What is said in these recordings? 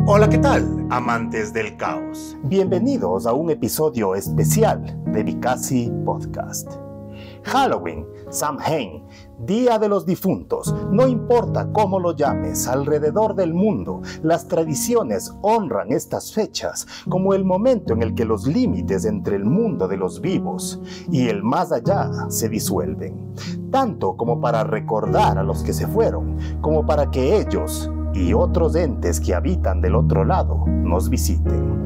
Hola, ¿qué tal, amantes del caos? Bienvenidos a un episodio especial de Vicasi Podcast. Halloween, Samhain, Día de los Difuntos, no importa cómo lo llames, alrededor del mundo, las tradiciones honran estas fechas como el momento en el que los límites entre el mundo de los vivos y el más allá se disuelven, tanto como para recordar a los que se fueron, como para que ellos y otros entes que habitan del otro lado nos visiten.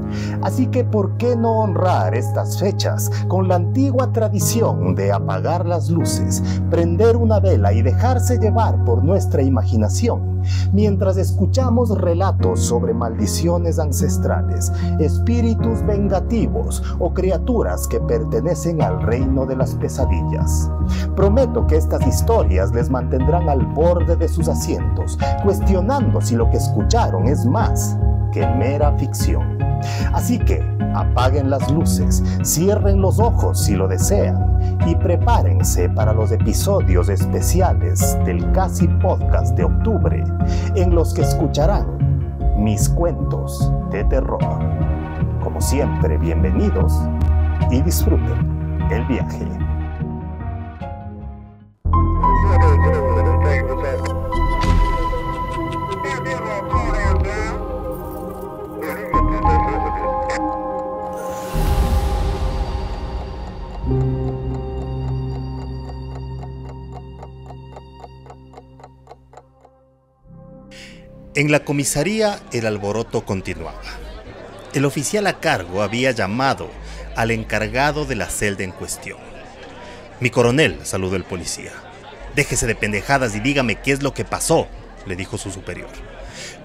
Así que, ¿por qué no honrar estas fechas con la antigua tradición de apagar las luces, prender una vela y dejarse llevar por nuestra imaginación, mientras escuchamos relatos sobre maldiciones ancestrales, espíritus vengativos o criaturas que pertenecen al reino de las pesadillas? Prometo que estas historias les mantendrán al borde de sus asientos, cuestionando si lo que escucharon es más que mera ficción. Así que apaguen las luces, cierren los ojos si lo desean y prepárense para los episodios especiales del Casi Podcast de octubre, en los que escucharán mis cuentos de terror. Como siempre, bienvenidos y disfruten el viaje. En la comisaría el alboroto continuaba. El oficial a cargo había llamado al encargado de la celda en cuestión. «Mi coronel», saludó el policía. «Déjese de pendejadas y dígame qué es lo que pasó», le dijo su superior.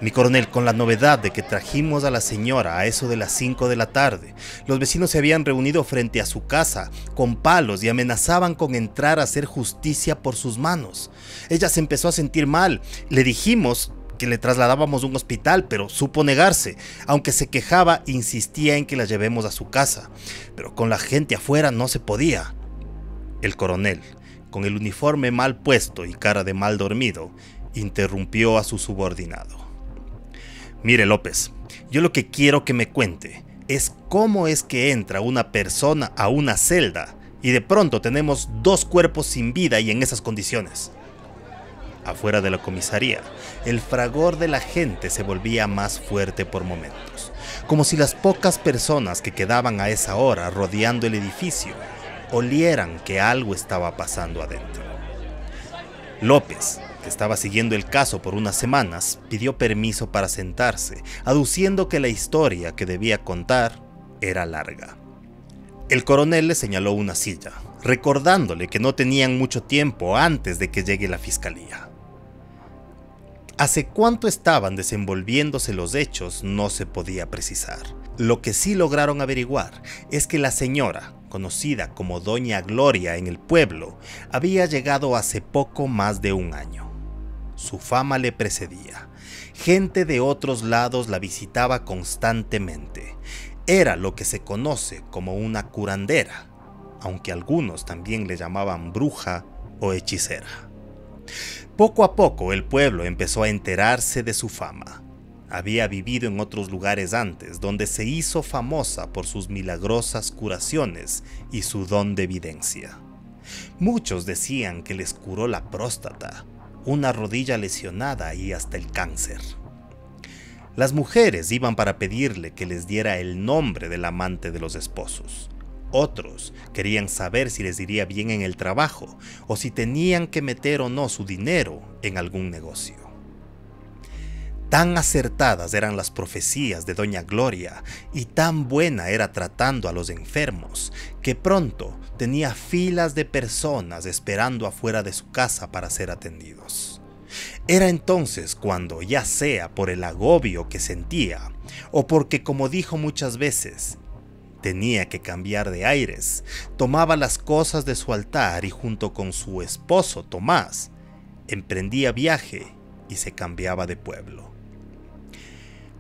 «Mi coronel, con la novedad de que trajimos a la señora a eso de las 5 de la tarde, los vecinos se habían reunido frente a su casa con palos y amenazaban con entrar a hacer justicia por sus manos. Ella se empezó a sentir mal. Le dijimos que le trasladábamos a un hospital, pero supo negarse. Aunque se quejaba, insistía en que la llevemos a su casa, pero con la gente afuera no se podía». El coronel, con el uniforme mal puesto y cara de mal dormido, interrumpió a su subordinado. «Mire, López, yo lo que quiero que me cuente es cómo es que entra una persona a una celda y de pronto tenemos 2 cuerpos sin vida y en esas condiciones». Afuera de la comisaría, el fragor de la gente se volvía más fuerte por momentos, como si las pocas personas que quedaban a esa hora rodeando el edificio olieran que algo estaba pasando adentro. López, que estaba siguiendo el caso por unas semanas, pidió permiso para sentarse, aduciendo que la historia que debía contar era larga. El coronel le señaló una silla, recordándole que no tenían mucho tiempo antes de que llegue la fiscalía. ¿Hace cuánto estaban desenvolviéndose los hechos? No se podía precisar. Lo que sí lograron averiguar es que la señora, conocida como Doña Gloria en el pueblo, había llegado hace poco más de un año. Su fama le precedía. Gente de otros lados la visitaba constantemente. Era lo que se conoce como una curandera, aunque algunos también le llamaban bruja o hechicera. Poco a poco el pueblo empezó a enterarse de su fama. Había vivido en otros lugares antes, donde se hizo famosa por sus milagrosas curaciones y su don de evidencia. Muchos decían que les curó la próstata, una rodilla lesionada y hasta el cáncer. Las mujeres iban para pedirle que les diera el nombre del amante de los esposos. Otros querían saber si les iría bien en el trabajo o si tenían que meter o no su dinero en algún negocio. Tan acertadas eran las profecías de Doña Gloria y tan buena era tratando a los enfermos que pronto tenía filas de personas esperando afuera de su casa para ser atendidos. Era entonces cuando, ya sea por el agobio que sentía o porque, como dijo muchas veces, tenía que cambiar de aires, tomaba las cosas de su altar y junto con su esposo Tomás emprendía viaje y se cambiaba de pueblo.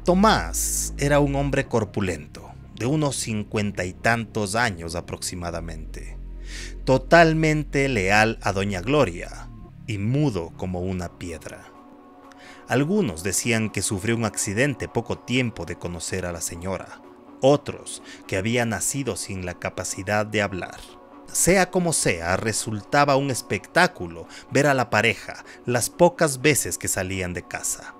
Tomás era un hombre corpulento, de unos 50 y tantos años aproximadamente, totalmente leal a Doña Gloria y mudo como una piedra. Algunos decían que sufrió un accidente poco tiempo de conocer a la señora, otros que había nacido sin la capacidad de hablar. Sea como sea, resultaba un espectáculo ver a la pareja las pocas veces que salían de casa.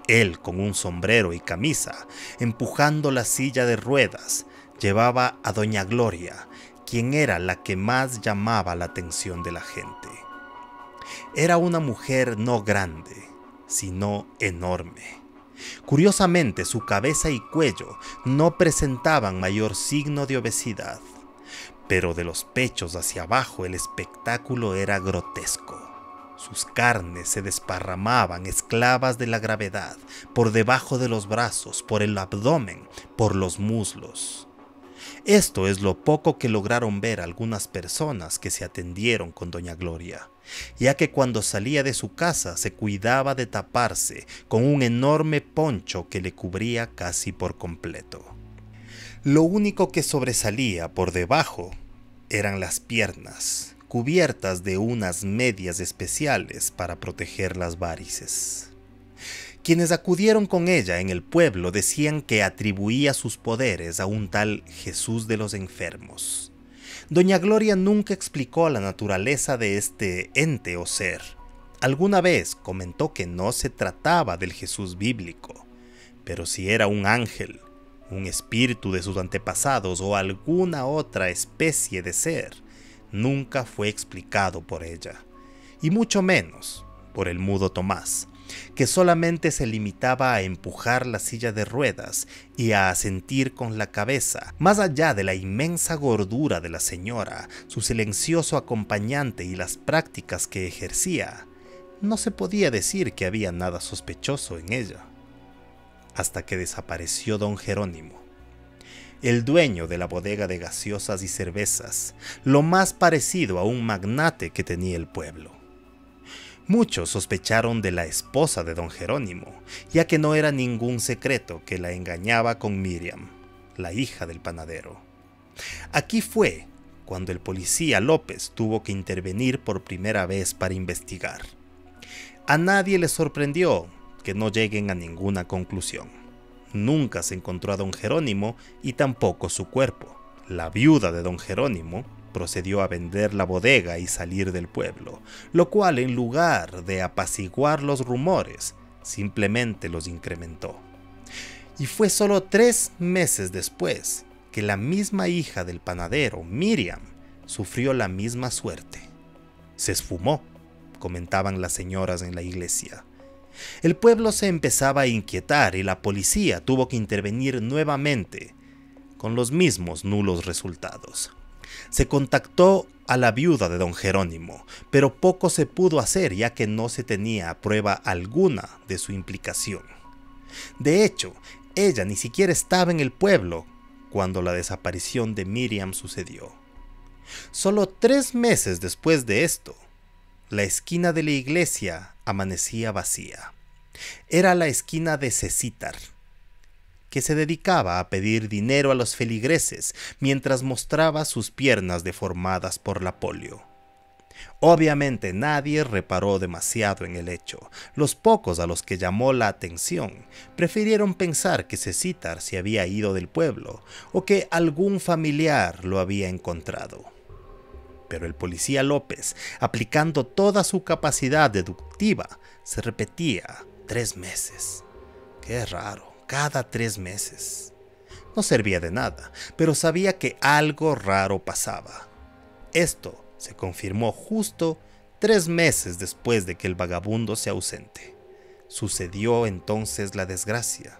Él, con un sombrero y camisa, empujando la silla de ruedas, llevaba a doña Gloria, quien era la que más llamaba la atención de la gente. Era una mujer no grande, sino enorme. Curiosamente, su cabeza y cuello no presentaban mayor signo de obesidad, pero de los pechos hacia abajo el espectáculo era grotesco. Sus carnes se desparramaban esclavas de la gravedad, por debajo de los brazos, por el abdomen, por los muslos. Esto es lo poco que lograron ver algunas personas que se atendieron con doña Gloria, ya que cuando salía de su casa se cuidaba de taparse con un enorme poncho que le cubría casi por completo. Lo único que sobresalía por debajo eran las piernas, cubiertas de unas medias especiales para proteger las varices. Quienes acudieron con ella en el pueblo decían que atribuía sus poderes a un tal Jesús de los enfermos. Doña Gloria nunca explicó la naturaleza de este ente o ser. Alguna vez comentó que no se trataba del Jesús bíblico, pero si era un ángel, un espíritu de sus antepasados o alguna otra especie de ser, nunca fue explicado por ella, y mucho menos por el mudo Tomás, que solamente se limitaba a empujar la silla de ruedas y a asentir con la cabeza. Más allá de la inmensa gordura de la señora, su silencioso acompañante y las prácticas que ejercía, no se podía decir que había nada sospechoso en ella. Hasta que desapareció don Jerónimo, el dueño de la bodega de gaseosas y cervezas, lo más parecido a un magnate que tenía el pueblo. Muchos sospecharon de la esposa de don Jerónimo, ya que no era ningún secreto que la engañaba con Miriam, la hija del panadero. Aquí fue cuando el policía López tuvo que intervenir por primera vez para investigar. A nadie le sorprendió que no lleguen a ninguna conclusión. Nunca se encontró a don Jerónimo y tampoco su cuerpo. La viuda de don Jerónimo procedió a vender la bodega y salir del pueblo, lo cual, en lugar de apaciguar los rumores, simplemente los incrementó. Y fue solo 3 meses después que la misma hija del panadero, Miriam, sufrió la misma suerte. Se esfumó, comentaban las señoras en la iglesia. El pueblo se empezaba a inquietar y la policía tuvo que intervenir nuevamente, con los mismos nulos resultados. Se contactó a la viuda de don Jerónimo, pero poco se pudo hacer ya que no se tenía prueba alguna de su implicación. De hecho, ella ni siquiera estaba en el pueblo cuando la desaparición de Miriam sucedió. Solo 3 meses después de esto, la esquina de la iglesia amanecía vacía. Era la esquina de Cecítar, que se dedicaba a pedir dinero a los feligreses mientras mostraba sus piernas deformadas por la polio. Obviamente nadie reparó demasiado en el hecho. Los pocos a los que llamó la atención prefirieron pensar que Cecítar se había ido del pueblo o que algún familiar lo había encontrado. Pero el policía López, aplicando toda su capacidad deductiva, se repetía 3 meses. Qué raro, cada 3 meses. No servía de nada, pero sabía que algo raro pasaba. Esto se confirmó justo 3 meses después de que el vagabundo se ausente. Sucedió entonces la desgracia.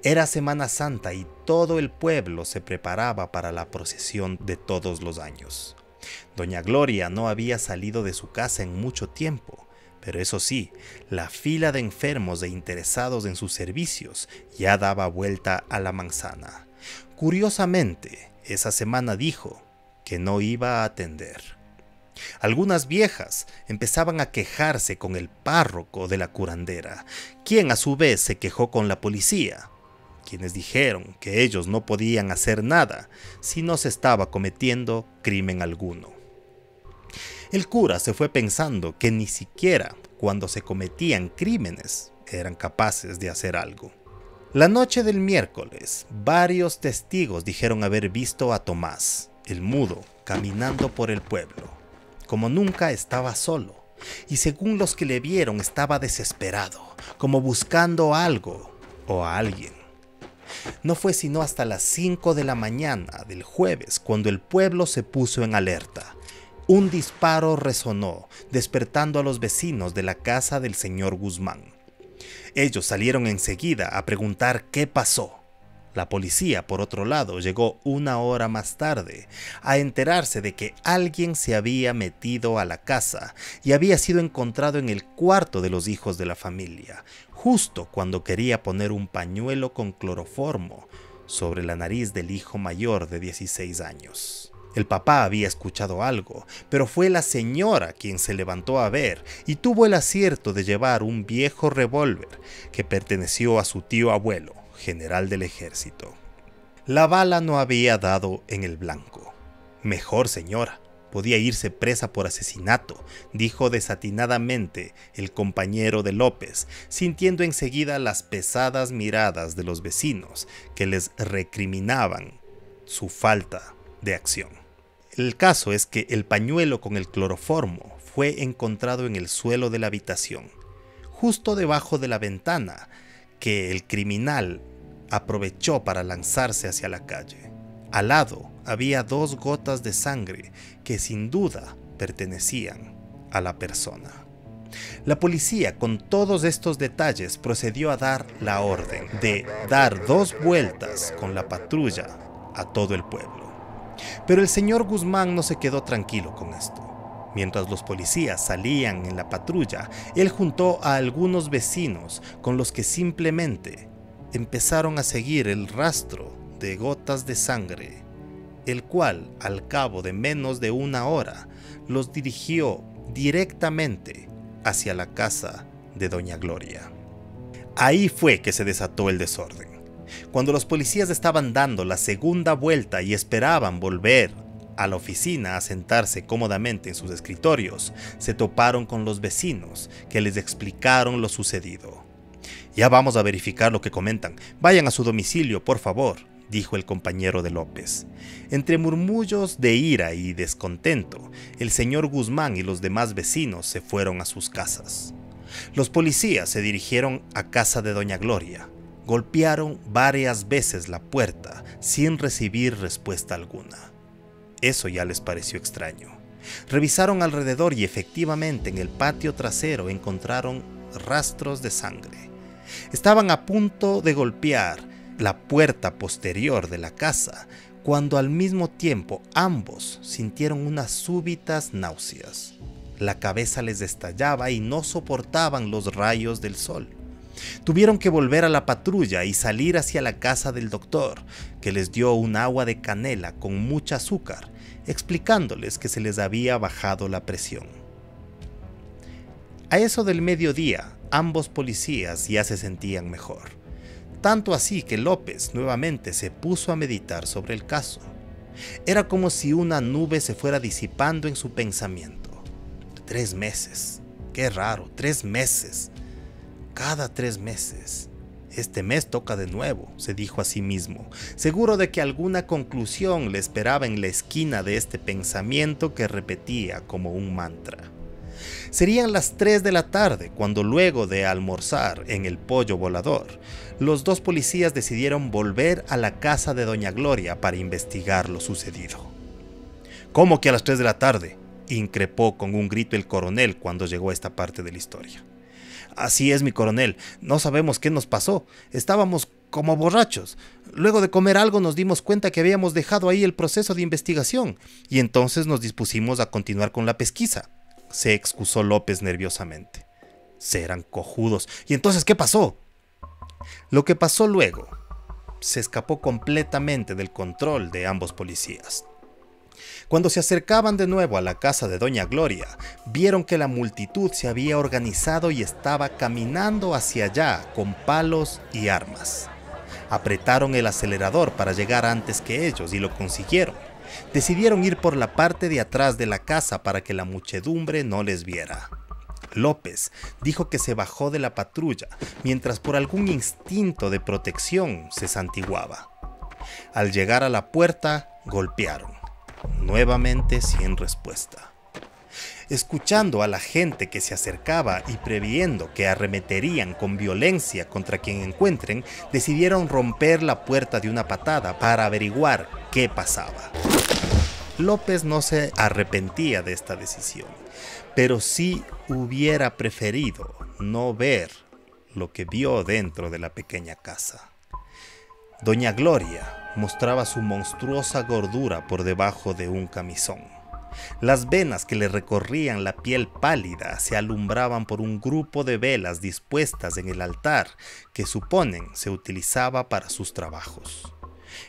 Era Semana Santa y todo el pueblo se preparaba para la procesión de todos los años. Doña Gloria no había salido de su casa en mucho tiempo, pero eso sí, la fila de enfermos e interesados en sus servicios ya daba vuelta a la manzana. Curiosamente, esa semana dijo que no iba a atender. Algunas viejas empezaban a quejarse con el párroco de la curandera, quien a su vez se quejó con la policía, quienes dijeron que ellos no podían hacer nada si no se estaba cometiendo crimen alguno. El cura se fue pensando que ni siquiera cuando se cometían crímenes eran capaces de hacer algo. La noche del miércoles, varios testigos dijeron haber visto a Tomás, el mudo, caminando por el pueblo. Como nunca, estaba solo, y según los que le vieron estaba desesperado, como buscando algo o a alguien. No fue sino hasta las 5 de la mañana del jueves cuando el pueblo se puso en alerta. Un disparo resonó, despertando a los vecinos de la casa del señor Guzmán. Ellos salieron enseguida a preguntar qué pasó. La policía, por otro lado, llegó 1 hora más tarde a enterarse de que alguien se había metido a la casa y había sido encontrado en el cuarto de los hijos de la familia, justo cuando quería poner un pañuelo con cloroformo sobre la nariz del hijo mayor de 16 años. El papá había escuchado algo, pero fue la señora quien se levantó a ver y tuvo el acierto de llevar un viejo revólver que perteneció a su tío abuelo, general del ejército. La bala no había dado en el blanco. Mejor, señora, podía irse presa por asesinato, dijo desatinadamente el compañero de López, sintiendo enseguida las pesadas miradas de los vecinos que les recriminaban su falta de acción. El caso es que el pañuelo con el cloroformo fue encontrado en el suelo de la habitación, justo debajo de la ventana que el criminal aprovechó para lanzarse hacia la calle. Al lado había 2 gotas de sangre que sin duda pertenecían a la persona. La policía, con todos estos detalles, procedió a dar la orden de dar 2 vueltas con la patrulla a todo el pueblo. Pero el señor Guzmán no se quedó tranquilo con esto. Mientras los policías salían en la patrulla, él juntó a algunos vecinos con los que simplemente empezaron a seguir el rastro de gotas de sangre, el cual, al cabo de menos de 1 hora, los dirigió directamente hacia la casa de doña Gloria. Ahí fue que se desató el desorden. Cuando los policías estaban dando la segunda vuelta y esperaban volver a la oficina a sentarse cómodamente en sus escritorios, se toparon con los vecinos que les explicaron lo sucedido. Ya vamos a verificar lo que comentan. Vayan a su domicilio, por favor, dijo el compañero de López. Entre murmullos de ira y descontento, el señor Guzmán y los demás vecinos se fueron a sus casas. Los policías se dirigieron a casa de doña Gloria. Golpearon varias veces la puerta sin recibir respuesta alguna. Eso ya les pareció extraño. Revisaron alrededor y efectivamente en el patio trasero encontraron rastros de sangre. Estaban a punto de golpear la puerta posterior de la casa cuando al mismo tiempo ambos sintieron unas súbitas náuseas. La cabeza les estallaba y no soportaban los rayos del sol. Tuvieron que volver a la patrulla y salir hacia la casa del doctor, que les dio un agua de canela con mucha azúcar, explicándoles que se les había bajado la presión. A eso del mediodía, ambos policías ya se sentían mejor. Tanto así que López nuevamente se puso a meditar sobre el caso. Era como si una nube se fuera disipando en su pensamiento. 3 meses. Qué raro, 3 meses. Cada 3 meses. Este mes toca de nuevo, se dijo a sí mismo, seguro de que alguna conclusión le esperaba en la esquina de este pensamiento que repetía como un mantra. Serían las 3 de la tarde cuando, luego de almorzar en el Pollo Volador, los 2 policías decidieron volver a la casa de doña Gloria para investigar lo sucedido. ¿Cómo que a las 3 de la tarde?, increpó con un grito el coronel cuando llegó a esta parte de la historia. Así es, mi coronel, no sabemos qué nos pasó, estábamos como borrachos. Luego de comer algo nos dimos cuenta que habíamos dejado ahí el proceso de investigación y entonces nos dispusimos a continuar con la pesquisa, se excusó López nerviosamente. Serán cojudos. ¿Y entonces qué pasó? Lo que pasó luego se escapó completamente del control de ambos policías. Cuando se acercaban de nuevo a la casa de doña Gloria, vieron que la multitud se había organizado y estaba caminando hacia allá con palos y armas. Apretaron el acelerador para llegar antes que ellos y lo consiguieron. Decidieron ir por la parte de atrás de la casa para que la muchedumbre no les viera. López dijo que se bajó de la patrulla mientras por algún instinto de protección se santiguaba. Al llegar a la puerta, golpearon, nuevamente sin respuesta. Escuchando a la gente que se acercaba y previendo que arremeterían con violencia contra quien encuentren, decidieron romper la puerta de una patada para averiguar qué pasaba. López no se arrepentía de esta decisión, pero sí hubiera preferido no ver lo que vio dentro de la pequeña casa. Doña Gloria mostraba su monstruosa gordura por debajo de un camisón. Las venas que le recorrían la piel pálida se alumbraban por un grupo de velas dispuestas en el altar que suponen se utilizaba para sus trabajos.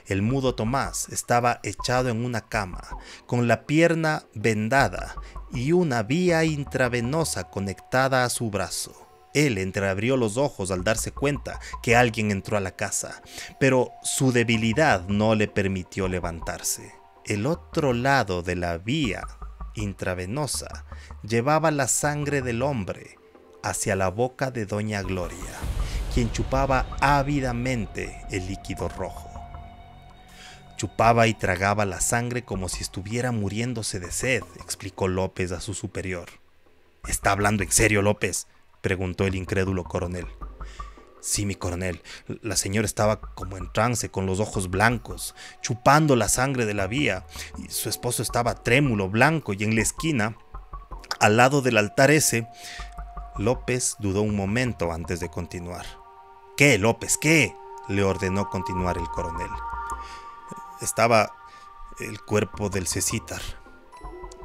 El mudo Tomás estaba echado en una cama, con la pierna vendada y una vía intravenosa conectada a su brazo. Él entreabrió los ojos al darse cuenta que alguien entró a la casa, pero su debilidad no le permitió levantarse. El otro lado de la vía intravenosa llevaba la sangre del hombre hacia la boca de Doña Gloria, quien chupaba ávidamente el líquido rojo. Chupaba y tragaba la sangre como si estuviera muriéndose de sed, explicó López a su superior. ¿Está hablando en serio, López?, preguntó el incrédulo coronel. Sí, mi coronel, la señora estaba como en trance, con los ojos blancos, chupando la sangre de la vía, y su esposo estaba trémulo, blanco, y en la esquina, al lado del altar ese. López dudó un momento antes de continuar. ¿Qué, López, qué?, le ordenó continuar el coronel. Estaba el cuerpo del Cecítar,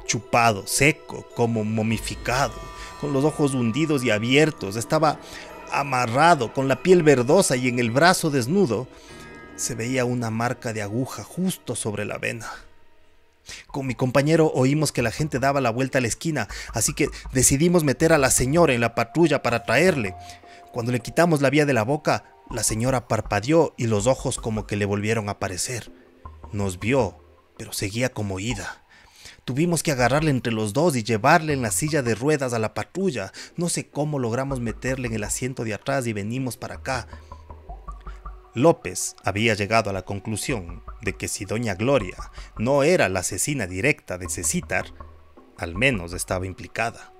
chupado, seco, como momificado, con los ojos hundidos y abiertos. Estaba amarrado, con la piel verdosa, y en el brazo desnudo se veía una marca de aguja justo sobre la vena. Con mi compañero oímos que la gente daba la vuelta a la esquina, así que decidimos meter a la señora en la patrulla para traerle. Cuando le quitamos la vía de la boca, la señora parpadeó y los ojos como que le volvieron a aparecer. Nos vio, pero seguía como ida. Tuvimos que agarrarle entre los dos y llevarle en la silla de ruedas a la patrulla. No sé cómo logramos meterle en el asiento de atrás y venimos para acá. López había llegado a la conclusión de que si Doña Gloria no era la asesina directa de Cecítar, al menos estaba implicada.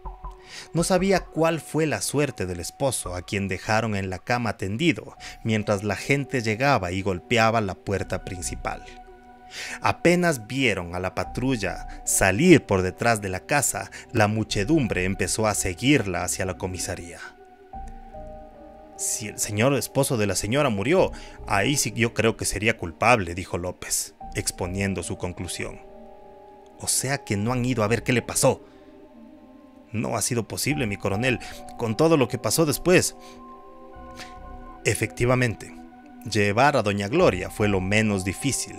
No sabía cuál fue la suerte del esposo, a quien dejaron en la cama tendido, mientras la gente llegaba y golpeaba la puerta principal. Apenas vieron a la patrulla salir por detrás de la casa, la muchedumbre empezó a seguirla hacia la comisaría. Si el señor esposo de la señora murió, ahí sí yo creo que sería culpable, dijo López, exponiendo su conclusión. O sea que no han ido a ver qué le pasó. No ha sido posible, mi coronel, con todo lo que pasó después. Efectivamente, llevar a Doña Gloria fue lo menos difícil.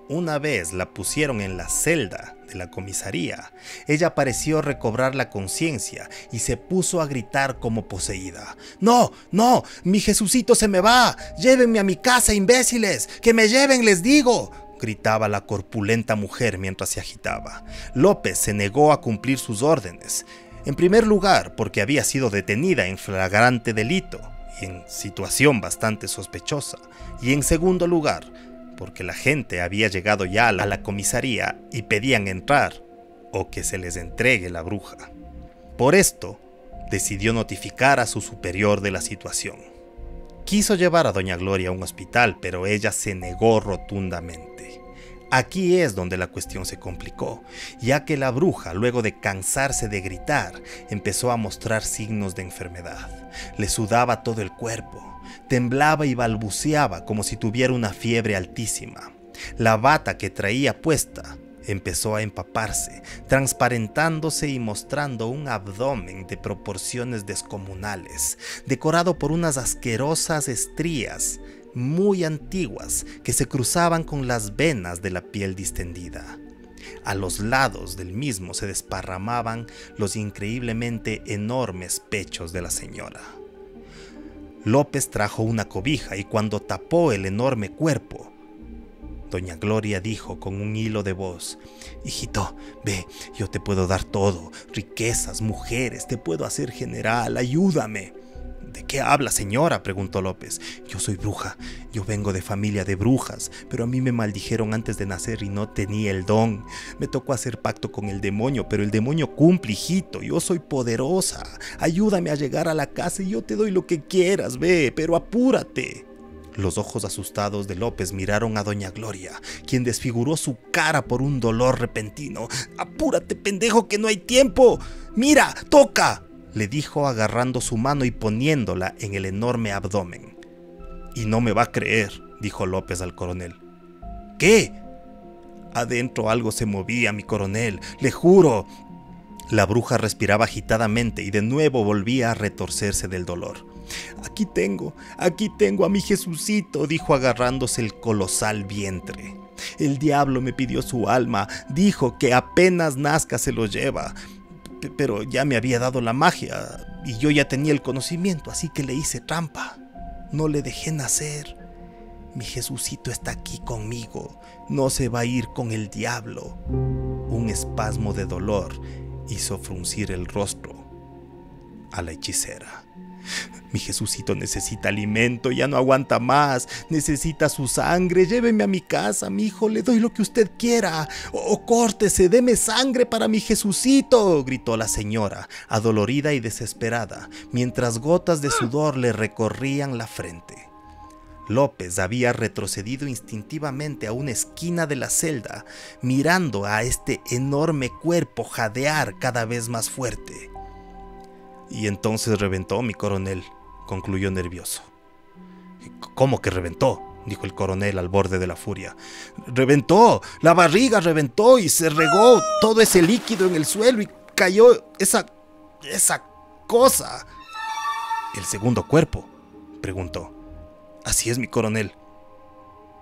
Una vez la pusieron en la celda de la comisaría, ella pareció recobrar la conciencia y se puso a gritar como poseída. ¡No, no! ¡Mi Jesucito se me va! ¡Llévenme a mi casa, imbéciles! ¡Que me lleven, les digo!, gritaba la corpulenta mujer mientras se agitaba. López se negó a cumplir sus órdenes. En primer lugar, porque había sido detenida en flagrante delito y en situación bastante sospechosa. Y en segundo lugar, porque la gente había llegado ya a la comisaría y pedían entrar o que se les entregue la bruja. Por esto, decidió notificar a su superior de la situación. Quiso llevar a Doña Gloria a un hospital, pero ella se negó rotundamente. Aquí es donde la cuestión se complicó, ya que la bruja, luego de cansarse de gritar, empezó a mostrar signos de enfermedad. Le sudaba todo el cuerpo, temblaba y balbuceaba como si tuviera una fiebre altísima. La bata que traía puesta empezó a empaparse, transparentándose y mostrando un abdomen de proporciones descomunales, decorado por unas asquerosas estrías muy antiguas que se cruzaban con las venas de la piel distendida. A los lados del mismo se desparramaban los increíblemente enormes pechos de la señora. López trajo una cobija y cuando tapó el enorme cuerpo, Doña Gloria dijo con un hilo de voz: «Hijito, ve, yo te puedo dar todo, riquezas, mujeres, te puedo hacer general, ayúdame». «¿De qué habla, señora?», preguntó López. «Yo soy bruja, yo vengo de familia de brujas, pero a mí me maldijeron antes de nacer y no tenía el don. Me tocó hacer pacto con el demonio, pero el demonio cumple, hijito, yo soy poderosa. Ayúdame a llegar a la casa y yo te doy lo que quieras, ve, pero apúrate». Los ojos asustados de López miraron a Doña Gloria, quien desfiguró su cara por un dolor repentino. «Apúrate, pendejo, que no hay tiempo. Mira, toca», le dijo agarrando su mano y poniéndola en el enorme abdomen. «Y no me va a creer», dijo López al coronel. «¿Qué?». «Adentro algo se movía, mi coronel, le juro». La bruja respiraba agitadamente y de nuevo volvía a retorcerse del dolor. Aquí tengo a mi Jesucito», dijo agarrándose el colosal vientre. «El diablo me pidió su alma, dijo que apenas nazca se lo lleva. Pero ya me había dado la magia y yo ya tenía el conocimiento, así que le hice trampa. No le dejé nacer. Mi Jesucito está aquí conmigo, no se va a ir con el diablo». Un espasmo de dolor hizo fruncir el rostro a la hechicera. «Mi Jesucito necesita alimento, ya no aguanta más, necesita su sangre, lléveme a mi casa, mi hijo, le doy lo que usted quiera, o córtese, deme sangre para mi Jesucito», gritó la señora, adolorida y desesperada, mientras gotas de sudor le recorrían la frente. López había retrocedido instintivamente a una esquina de la celda, mirando a este enorme cuerpo jadear cada vez más fuerte. «Y entonces reventó, mi coronel», concluyó nervioso. «¿Cómo que reventó?», dijo el coronel al borde de la furia. «Reventó, la barriga reventó y se regó todo ese líquido en el suelo y cayó esa cosa». «¿El segundo cuerpo?», preguntó. «Así es, mi coronel».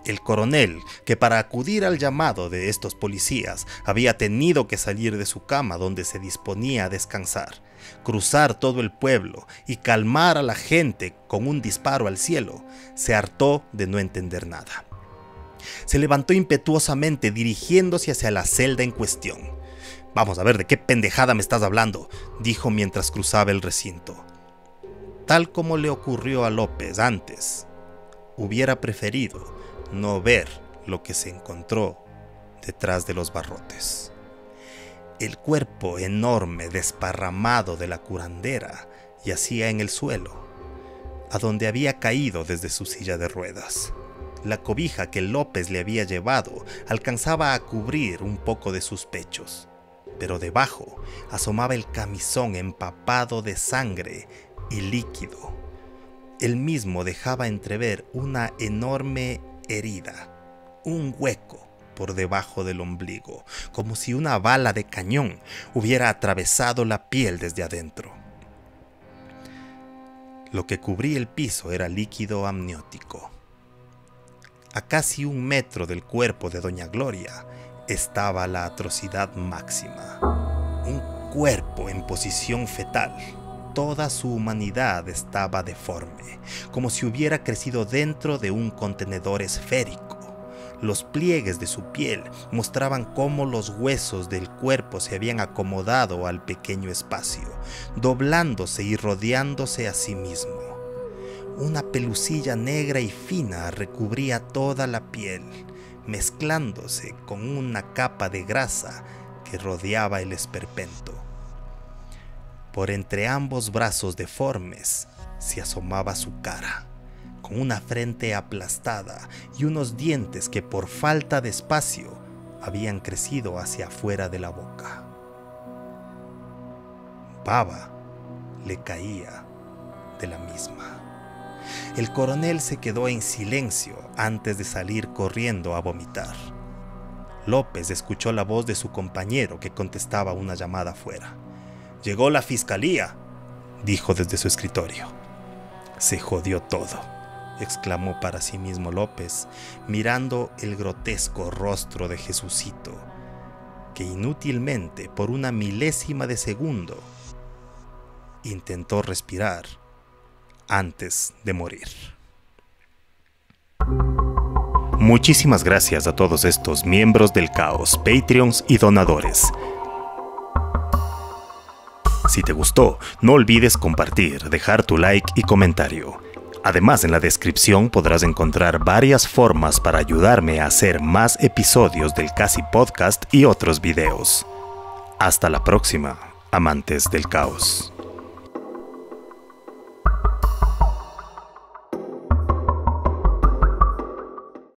El coronel, que para acudir al llamado de estos policías había tenido que salir de su cama donde se disponía a descansar, cruzar todo el pueblo y calmar a la gente con un disparo al cielo, se hartó de no entender nada. Se levantó impetuosamente dirigiéndose hacia la celda en cuestión. «Vamos a ver, ¿de qué pendejada me estás hablando?», dijo mientras cruzaba el recinto. Tal como le ocurrió a López antes, hubiera preferido no ver lo que se encontró detrás de los barrotes. El cuerpo enorme desparramado de la curandera yacía en el suelo, a donde había caído desde su silla de ruedas. La cobija que López le había llevado alcanzaba a cubrir un poco de sus pechos, pero debajo asomaba el camisón empapado de sangre y líquido. El mismo dejaba entrever una enorme herida, un hueco por debajo del ombligo, como si una bala de cañón hubiera atravesado la piel desde adentro. Lo que cubría el piso era líquido amniótico. A casi 1 metro del cuerpo de Doña Gloria estaba la atrocidad máxima. Un cuerpo en posición fetal. Toda su humanidad estaba deforme, como si hubiera crecido dentro de un contenedor esférico. Los pliegues de su piel mostraban cómo los huesos del cuerpo se habían acomodado al pequeño espacio, doblándose y rodeándose a sí mismo. Una pelusilla negra y fina recubría toda la piel, mezclándose con una capa de grasa que rodeaba el esperpento. Por entre ambos brazos deformes se asomaba su cara, con una frente aplastada y unos dientes que por falta de espacio habían crecido hacia afuera de la boca. Baba le caía de la misma. El coronel se quedó en silencio antes de salir corriendo a vomitar. López escuchó la voz de su compañero que contestaba una llamada afuera. «Llegó la fiscalía», dijo desde su escritorio. «Se jodió todo», exclamó para sí mismo López, mirando el grotesco rostro de Jesucito, que inútilmente, por una milésima de segundo, intentó respirar antes de morir. Muchísimas gracias a todos estos miembros del caos, Patreons y donadores. Si te gustó, no olvides compartir, dejar tu like y comentario. Además, en la descripción podrás encontrar varias formas para ayudarme a hacer más episodios del Casi Podcast y otros videos. Hasta la próxima, amantes del caos.